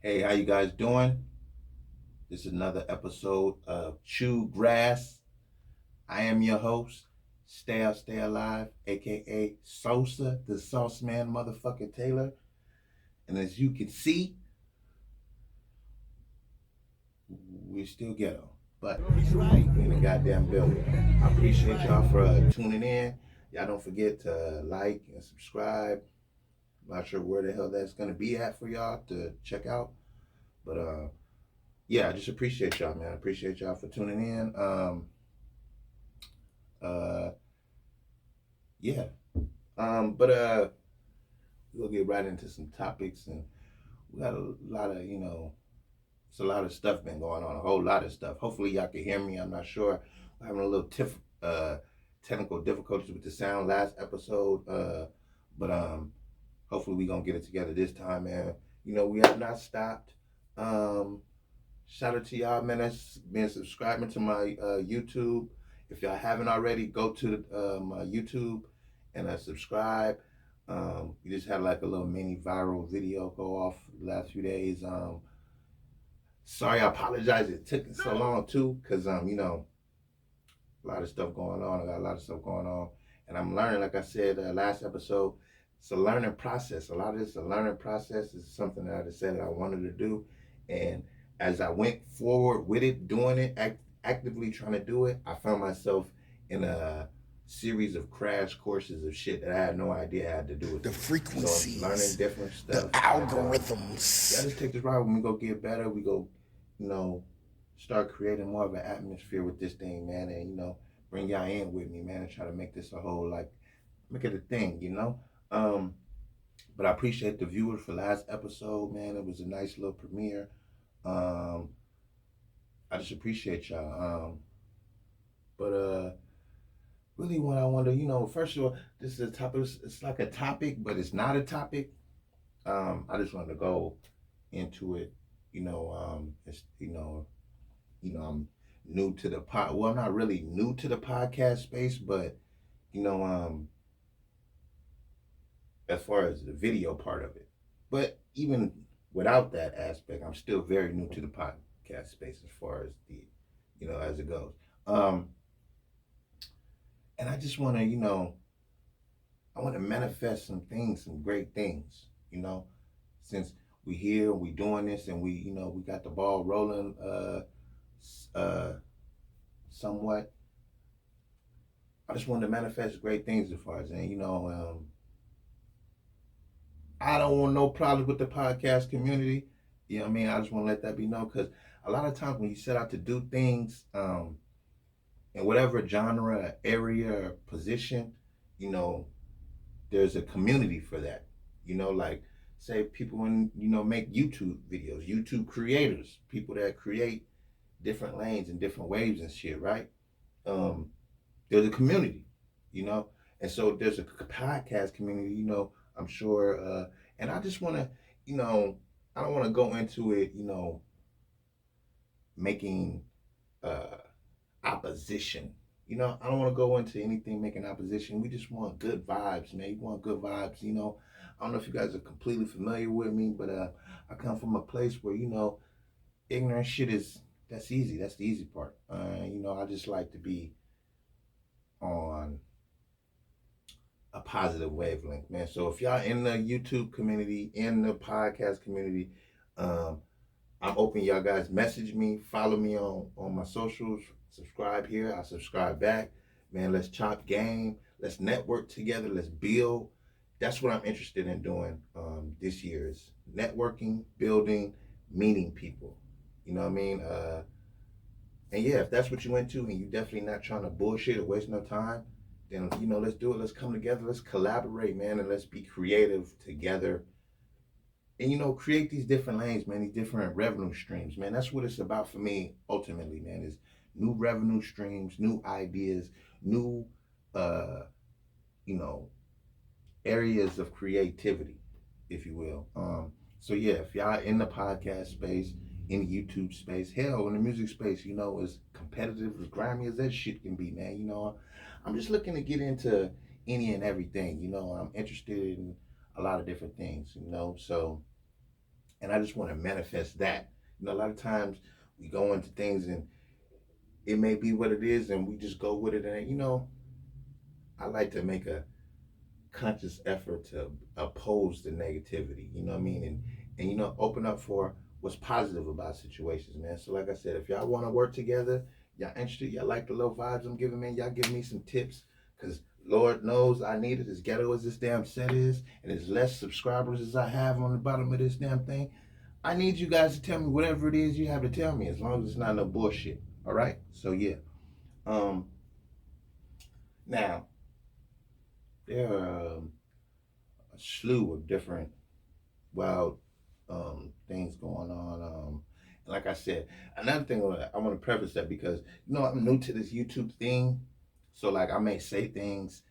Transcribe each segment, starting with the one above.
Hey, how you guys doing? This is another episode of Chew Grass. I am your host, Stay Out, Stay Alive, aka Sosa, the Sauce Man motherfucking Taylor. And as you can see, we still ghetto. But we in the goddamn building. I appreciate y'all for tuning in. Y'all don't forget to like and subscribe. Not sure where the hell that's gonna be at for y'all to check out. But yeah, I just appreciate y'all, man. I appreciate y'all for tuning in. Uh, yeah. But we'll get right into some topics, and we got a lot of, it's a lot of stuff been going on, a whole lot of stuff. Hopefully y'all can hear me. I'm not sure. We're having a little technical difficulties with the sound last episode. But hopefully we gonna get it together this time, man. We have not stopped. Um, Shout out to y'all, man, that's been subscribing to my YouTube. If y'all haven't already, go to my YouTube and subscribe. We just had like a little mini viral video go off the last few days. Sorry, I apologize. It took so long too, cause a lot of stuff going on. I got a lot of stuff going on, and I'm learning. Like I said last episode, it's a learning process. A lot of this is a learning process. Is something that I decided I wanted to do, and as I went forward with it, doing it, actively trying to do it, I found myself in a series of crash courses of shit that I had no idea I had to do with the frequencies, so I'm learning different stuff. the algorithms. Yeah, just take this ride. When we go get better, we go, you know, start creating more of an atmosphere with this thing, man, and bring y'all in with me, man, and try to make this a whole make it a thing. Um, but I appreciate the viewers for last episode, man. It was a nice little premiere. Um, I just appreciate y'all. But really, what I want to, first of all, this is a topic. It's like a topic, but it's not a topic. I just wanted to go into it. It's I'm new to the pod. Well, I'm not really new to the podcast space, but you know, um, as far as the video part of it. But even without that aspect, I'm still very new to the podcast space as far as as it goes. Um, and I just want to, I want to manifest some things, some great things, since we here, we doing this, and we got the ball rolling, uh, somewhat. I just wanted to manifest great things as far as, and I don't want no problems with the podcast community. You know what I mean? I just want to let that be known because a lot of times when you set out to do things, in whatever genre, area, or position, you know, there's a community for that. Like say people when make YouTube videos, YouTube creators, people that create different lanes and different waves and shit, right? Um, there's a community, you know, and so there's a podcast community, I'm sure, and I just want to, I don't want to go into it, making uh, opposition. I don't want to go into anything making opposition. We just want good vibes, man. You want good vibes, I don't know if you guys are completely familiar with me, but I come from a place where, ignorant shit that's easy. That's the easy part. I just like to be on a positive wavelength, man. So if y'all in the YouTube community, in the podcast community, um, I'm open. Y'all guys message me, follow me on my socials, subscribe here. I subscribe back. Man, let's chop game. Let's network together. Let's build. That's what I'm interested in doing this year is networking, building, meeting people. You know what I mean? And yeah, if that's what you into and you definitely not trying to bullshit or waste no time, then let's do it. Let's come together. Let's collaborate, man, and let's be creative together. And create these different lanes, man, these different revenue streams, man. That's what it's about for me, ultimately, man, is new revenue streams, new ideas, new you know, areas of creativity, if you will. So yeah, if y'all in the podcast space, in the YouTube space, hell, in the music space, as competitive, as grimy as that shit can be, man. I'm just looking to get into any and everything. I'm interested in a lot of different things. So and I just want to manifest that. A lot of times we go into things and it may be what it is, and we just go with it. And I like to make a conscious effort to oppose the negativity. You know what I mean? And open up for what's positive about situations, man. So like I said, if y'all want to work together, y'all interested, y'all like the little vibes I'm giving, man, y'all give me some tips. Cause Lord knows I need it, as ghetto as this damn set is, and as less subscribers as I have on the bottom of this damn thing. I need you guys to tell me whatever it is you have to tell me, as long as it's not no bullshit. All right. So yeah. Um. Now there are a slew of different wild things going on. Like I said, another thing I want to preface that, because I'm new to this YouTube thing, so like I may say things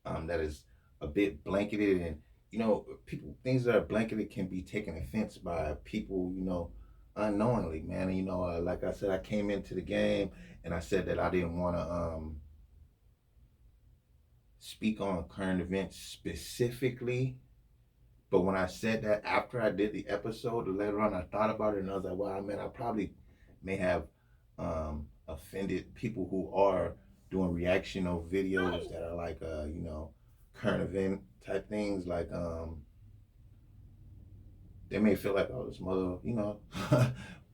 that is a bit blanketed, and people, things that are blanketed can be taken offense by people, unknowingly, man. And like I said, I came into the game and I said that I didn't want to speak on current events specifically. But when I said that, after I did the episode, later on I thought about it and I was like, wow, man, I probably may have offended people who are doing reactional videos that are like, current event type things. Like, they may feel like, oh, this mother.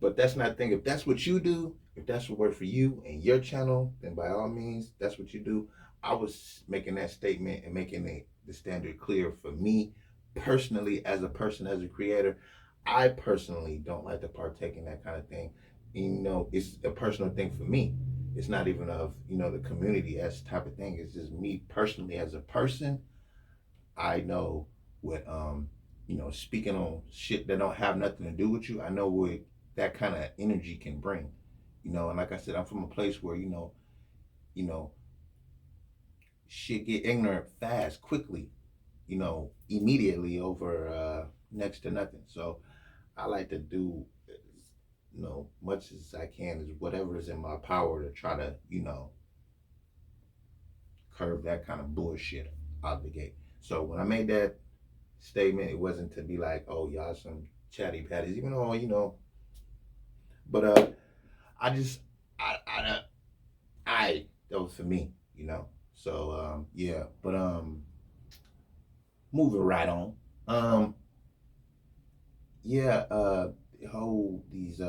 But that's not the thing. If that's what you do, if that's what works for you and your channel, then by all means, that's what you do. I was making that statement and making the standard clear for me personally, as a person, as a creator. I personally don't like to partake in that kind of thing. It's a personal thing for me. It's not even of, the community as type of thing. It's just me personally as a person. I know what speaking on shit that don't have nothing to do with you. I know what that kind of energy can bring. And like I said, I'm from a place where you know shit get ignorant fast, quickly, immediately, over next to nothing. So I like to do much as I can, is whatever is in my power, to try to curb that kind of bullshit out of the gate. So when I made that statement, it wasn't to be like, oh, y'all some chatty patties, even though, but I just, I that was for me, So yeah, but moving right on. Um, yeah, whole these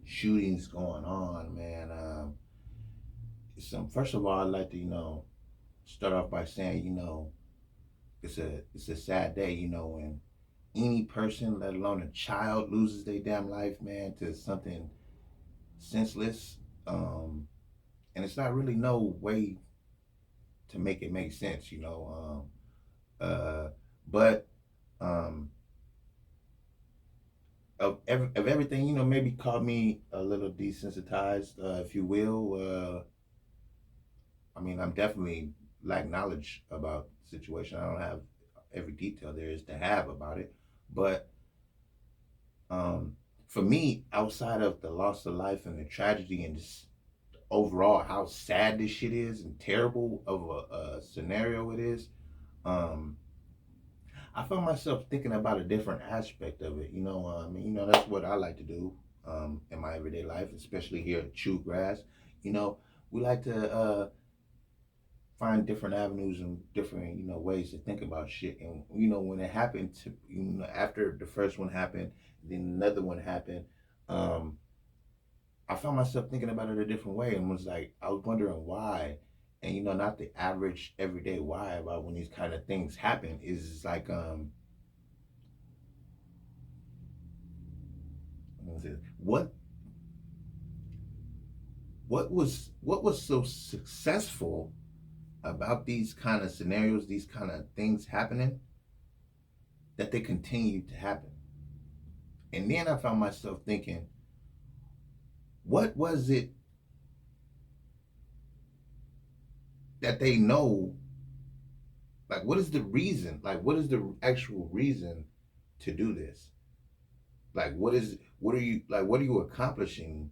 shootings going on, man. First of all, I'd like to start off by saying, it's a sad day, when any person, let alone a child, loses their damn life, man, to something senseless. And it's not really no way to make it make sense, but um, of everything, maybe call me a little desensitized, if you will. I mean, I'm definitely lack knowledge about the situation. I don't have every detail there is to have about it, but um, for me, outside of the loss of life and the tragedy and just overall how sad this shit is and terrible of a scenario it is, um, I found myself thinking about a different aspect of it. That's what I like to do in my everyday life, especially here at Chew Grass. You know, we like to find different avenues and different, ways to think about shit. And when it happened to, after the first one happened, then another one happened. Um, I found myself thinking about it a different way, and was like, I was wondering why. And not the average everyday why about when these kind of things happen, is like what what was so successful about these kind of scenarios, these kind of things happening, that they continue to happen. And then I found myself thinking, what was it that they know? Like, what is the reason? Like, what is the actual reason to do this? Like, what are you accomplishing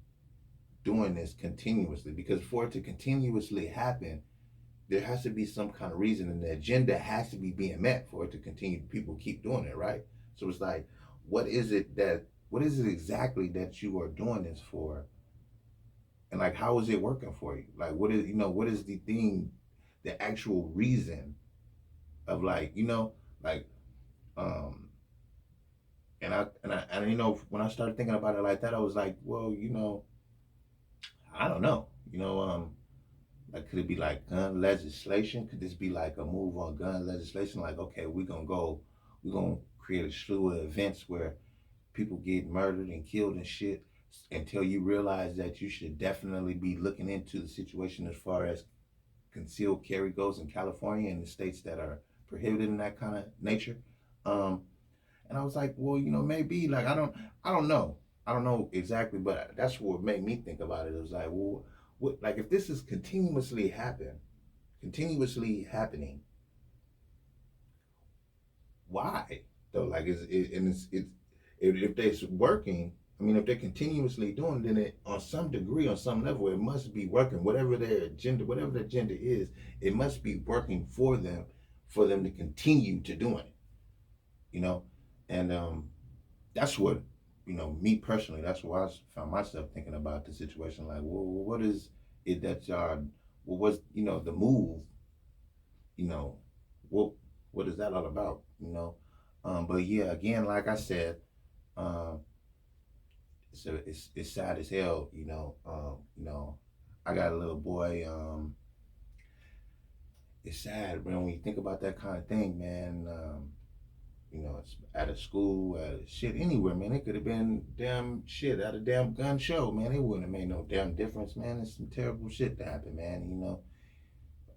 doing this continuously? Because for it to continuously happen, there has to be some kind of reason, and the agenda has to be being met for it to continue. People keep doing it, right? So it's like, what is it exactly that you are doing this for? And like, how is it working for you? Like, what is the thing, the actual reason of like, like, um, and when I started thinking about it like that, I was like, well, I don't know, like, could it be like gun legislation? Could this be like a move on gun legislation? Like, okay, we're gonna create a slew of events where people get murdered and killed and shit until you realize that you should definitely be looking into the situation as far as concealed carry goes in California and the states that are prohibited in that kind of nature. Um, and I was like, well, maybe like I don't know, I don't know exactly, but that's what made me think about it. It was like, well, what, like if this is continuously happening, why though? Like, if it's working. I mean, if they're continuously doing, then it, on some degree, on some level, it must be working. Whatever their agenda is, it must be working for them to continue to doing it. You know, and that's what, me personally, that's why I found myself thinking about the situation. Like, well, what is it that y'all? Well, what's the move? You know, what what is that all about? But yeah, again, like I said, um, it's sad as hell. I got a little boy. It's sad, man, when you think about that kind of thing, man. It's at a school, at a shit, anywhere, man. It could have been damn shit at a damn gun show, man. It wouldn't have made no damn difference, man. It's some terrible shit to happen, man.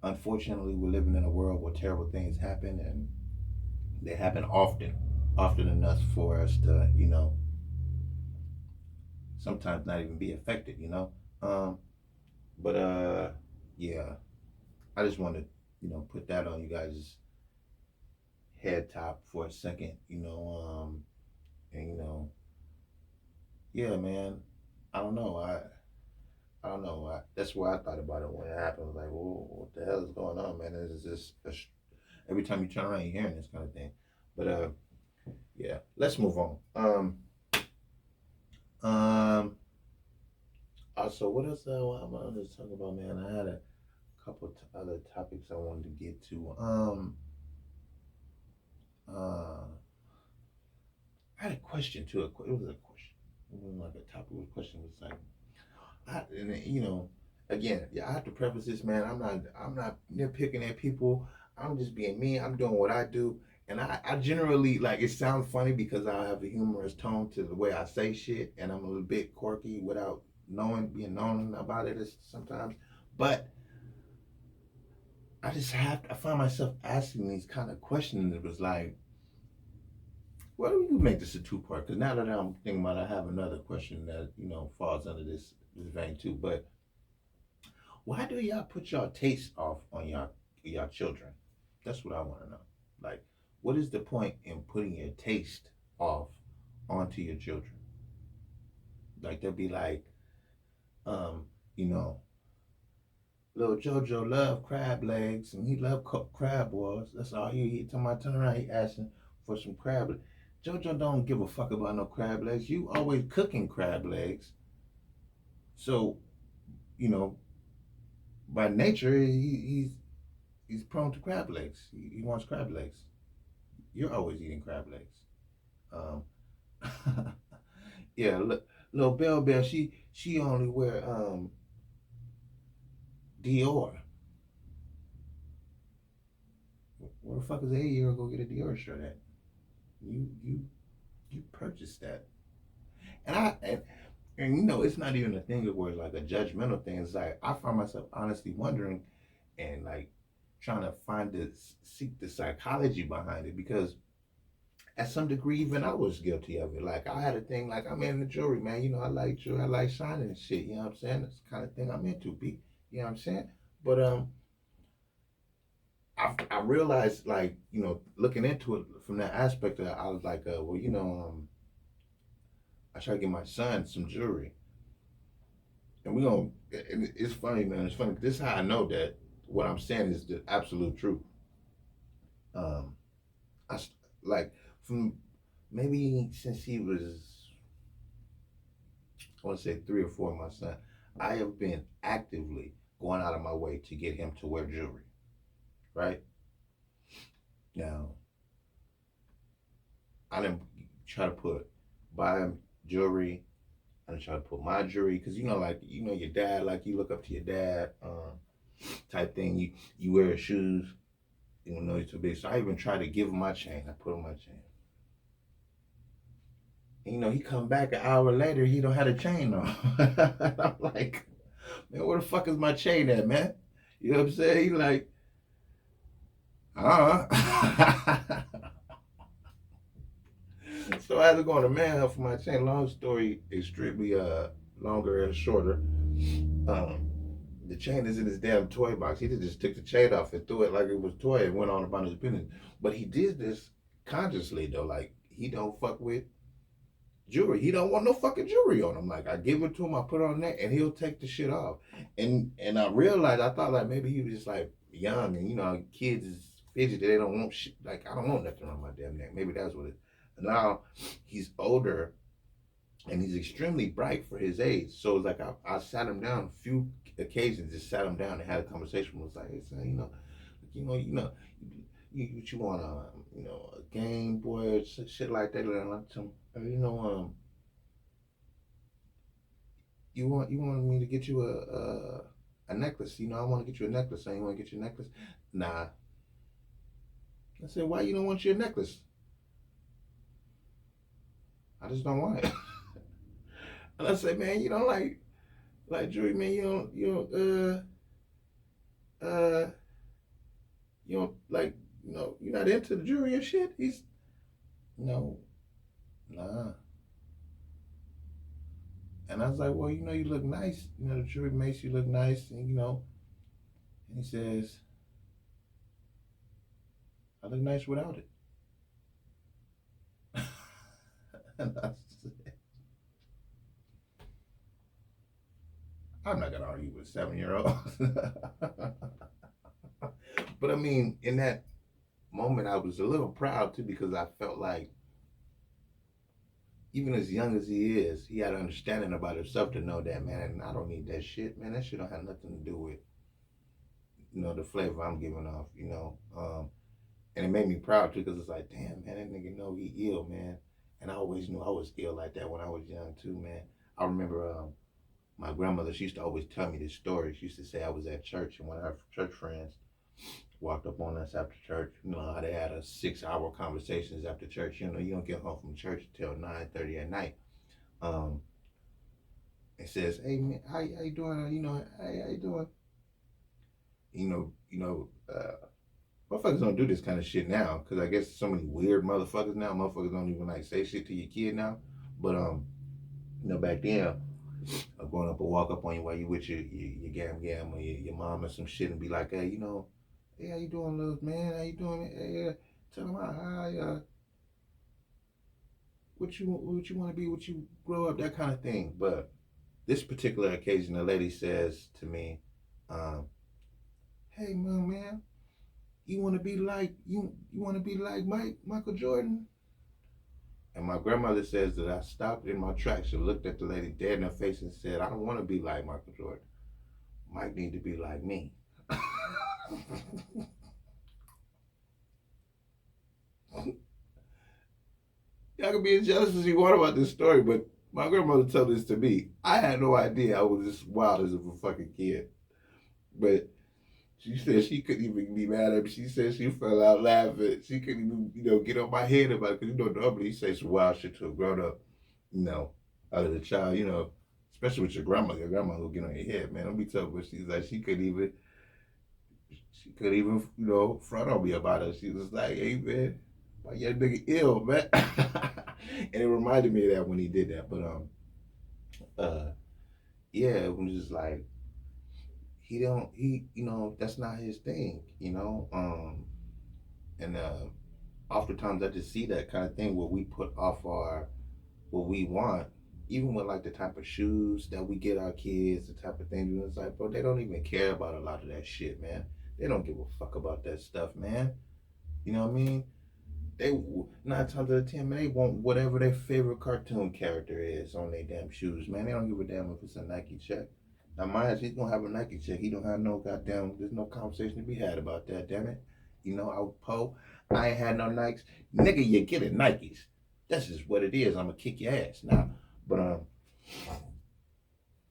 Unfortunately, we're living in a world where terrible things happen, and they happen often enough for us to, sometimes not even be affected, Um, but yeah, I just want to, put that on you guys' head top for a second, and yeah, man. I don't know. I don't know. That's why I thought about it when it happened. I was like, well, what the hell is going on, man? It's just every time you turn around, you're hearing this kind of thing. But yeah, let's move on. Um. Also, what else I wanted to talk about, man? I had a couple other topics I wanted to get to. Uh, I had a question too. It was a question. It wasn't like a topic. It was a question. It was like, again, yeah, I have to preface this, man. I'm not nitpicking at people. I'm just being me. I'm doing what I do, and I generally like. It sounds funny because I have a humorous tone to the way I say shit, and I'm a little bit quirky without being known about it sometimes. But I find myself asking these kind of questions. It was like, well, you make this a two-part, because now that I'm thinking about it, I have another question that falls under this vein too. But why do y'all put y'all taste off on y'all children? That's what I want to know. Like, what is the point in putting your taste off onto your children? Like, they'll be like, um, you know, little JoJo love crab legs, and he love crab balls. That's all he talking about. Turn around, he asking for some crab. JoJo don't give a fuck about no crab legs. You always cooking crab legs, so you know by nature he's prone to crab legs. He wants crab legs. You're always eating crab legs. Um, yeah, little Bell Bell, she only wear Dior. Where the fuck is an 8 year old go get a Dior shirt at? You purchased that, and it's not even a thing where it's like a judgmental thing. It's like I find myself honestly wondering, and like trying to seek the psychology behind it, because at some degree even I was guilty of it. Like I had a thing, like I'm into jewelry, man. I like jewelry, I like shining and shit. You know what I'm saying? That's the kind of thing I'm into, be. You know what I'm saying? But I realized, like, looking into it from that aspect, I was like, well, I try to get my son some jewelry, and we gonna. It's funny, man. It's funny. This is how I know that what I'm saying is the absolute truth. Um, I like from maybe since he was, I want to say 3 or 4, my son, I have been actively going out of my way to get him to wear jewelry. Right now, I didn't try to put buy him jewelry. I didn't try to put my jewelry because like your dad, like you look up to your dad, type thing. You wear his shoes, even though he's too big. So I even tried to give him my chain. I put on my chain. And, he come back an hour later. He don't have a chain on. I'm like, man, where the fuck is my chain at, man? You know what I'm saying? He like, so I had to go on a manhunt for my chain. Long story, extremely longer and shorter. Um, the chain is in his damn toy box. He just took the chain off and threw it like it was toy and went on about his business. But he did this consciously though. Like he don't fuck with jewelry. He don't want no fucking jewelry on him. Like I give it to him, I put it on neck, and he'll take the shit off. And I realized I thought like maybe he was just like young and kids is fidgety. They don't want shit. Like I don't want nothing on my damn neck. Maybe that's what it is. Now he's older and he's extremely bright for his age. So it's like I sat him down a few occasions, just sat him down and had a conversation. Was like, hey, son, what you want, a Game Boy or shit like that. And I tell him, you want me to get you a necklace? I want to get you a necklace. So you want to get you a necklace? Nah. I said, why you don't want your necklace? I just don't want it. And I said, man, you don't like jewelry, man. Uh you don't like you're not into the jewelry and shit. He's no, nah. And I was like, well, you look nice. The jewelry makes you look nice, And he says, I look nice without it. And I said, I'm not gonna argue with a 7-year-old. But I mean, in that moment, I was a little proud too because I felt like even as young as he is, he had an understanding about himself to know that, man, I don't need that shit, man. That shit don't have nothing to do with, the flavor I'm giving off. And it made me proud too because it's like, damn, man, that nigga know he ill, man. And I always knew I was ill like that when I was young too, man. I remember my grandmother, she used to always tell me this story. She used to say I was at church and one of her church friends walked up on us after church. You know how they had a 6-hour conversations after church. You don't get home from church until 9:30 at night. It says, "Hey man, how you doing? How you doing? You know, you know, motherfuckers don't do this kind of shit now because I guess so many weird motherfuckers now. Motherfuckers don't even like say shit to your kid now. But back then, going up and walk up on you while you with your gam or your mom or some shit and be like, hey, hey, how you doing, little man? How you doing? Hey, tell them how what you want to be, what you grow up, that kind of thing. But this particular occasion, the lady says to me, um, "Hey, man, you want to be like you want to be like Michael Jordan?" And my grandmother says that I stopped in my tracks and looked at the lady dead in her face and said, "I don't want to be like Michael Jordan. Mike need to be like me." Y'all can be as jealous as you want about this story, but my grandmother told this to me. I had no idea I was this wild as a fucking kid. But she said she couldn't even be mad at me. She said she fell out laughing. She couldn't even, get on my head about it. Because, normally you say some wild shit to a grown up, you know, out of the child, especially with your grandma. Your grandma will get on your head, man. Don't be tough. But she's like, she couldn't even, front on me about it. She was like, hey, man, why your nigga ill, man? And it reminded me of that when he did that. But, yeah, it was just like, that's not his thing, and oftentimes I just see that kind of thing where we put off what we want, even with like the type of shoes that we get our kids, the type of things. It's like, bro, they don't even care about a lot of that shit, man. They don't give a fuck about that stuff, man. You know what I mean? They 9 times out of 10, man, they want whatever their favorite cartoon character is on their damn shoes, man. They don't give a damn if it's a Nike check. Now, mind you, he's gonna have a Nike check. He don't have no goddamn. There's no conversation to be had about that. Damn it. I was po. I ain't had no Nikes. Nigga, you get it Nikes. That's just what it is. I'm gonna kick your ass now. But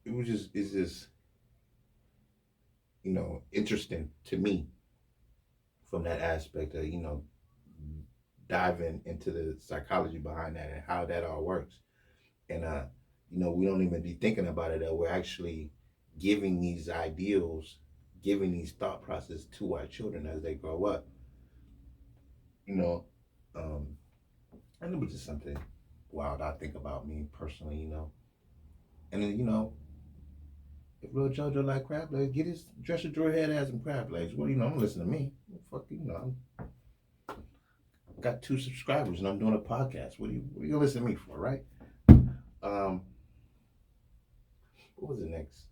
it's just interesting to me from that aspect of diving into the psychology behind that and how that all works. And we don't even be thinking about it that we're actually giving these ideals, giving these thought process to our children as they grow up. You know, um, and it was just something wild I think about me personally. And then if little JoJo like crab legs, get his dresser drawer head ass some crab legs. Well, don't listen to me. Fuck I got 2 subscribers and I'm doing a podcast. What are you gonna listen to me for, right? Um, what was the next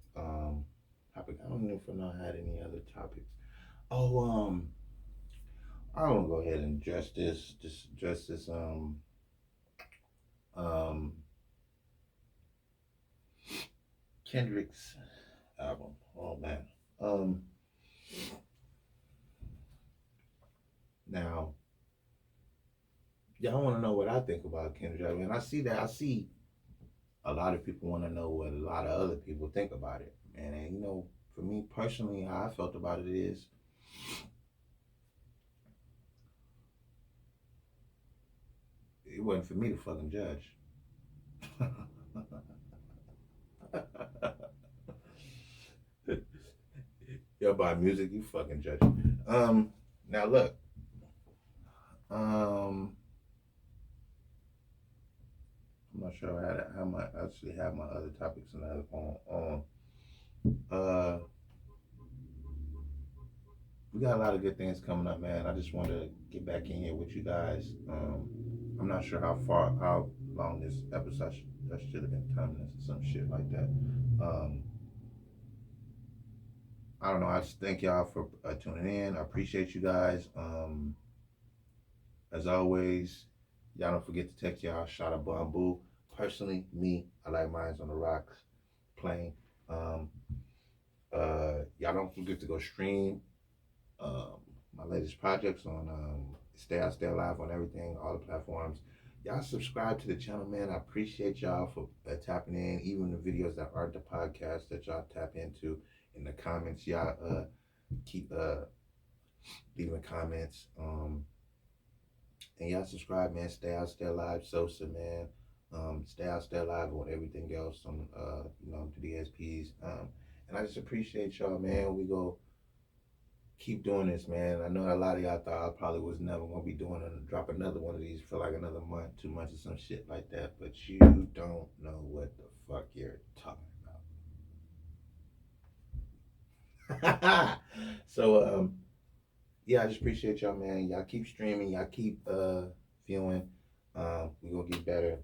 topic? I don't know if I had any other topics. Oh, I want to go ahead and address this um Kendrick's album. Oh man. Um, Now y'all want to know what I think about Kendrick. I mean, I see that. I see a lot of people want to know what a lot of other people think about it. And for me personally, how I felt about it is, it wasn't for me to fucking judge. Y'all buy music, you fucking judge. Now look, I'm not sure how much actually have my other topics and that on. Uh, we got a lot of good things coming up, man. I just want to get back in here with you guys. I'm not sure how long this episode should have been timeless or some shit like that. I don't know. I just thank y'all for tuning in. I appreciate you guys. As always, y'all don't forget to text y'all shot of bamboo. Personally, me, I like mines on the rocks, plain. Um, y'all don't forget to go stream my latest projects on Stay Out, Stay Alive on everything, all the platforms. Y'all subscribe to the channel, man. I appreciate y'all for tapping in, even the videos that aren't the podcast that y'all tap into in the comments. Y'all keep leaving comments. And y'all subscribe, man. Stay Out, Stay Alive, Sosa, man. Stay Out, Stay Alive on everything else on the DSPs. And I just appreciate y'all, man. We go keep doing this, man. I know a lot of y'all thought I probably was never gonna be doing and drop another one of these for like another month, 2 months, or some shit like that. But you don't know what the fuck you're talking about. So yeah, I just appreciate y'all, man. Y'all keep streaming, y'all keep viewing. We gonna get better.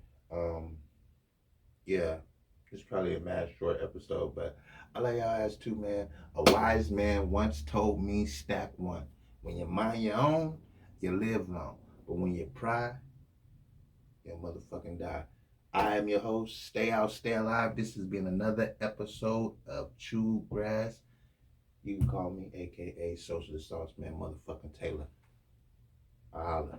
Yeah, it's probably a mad short episode, but I like y'all ass too, man. A wise man once told me, stack one. When you mind your own, you live long. But when you pry, you'll motherfucking die. I am your host. Stay out, stay alive. This has been another episode of Chew Grass. You can call me, aka Social Sauce Man, motherfucking Taylor. I holla.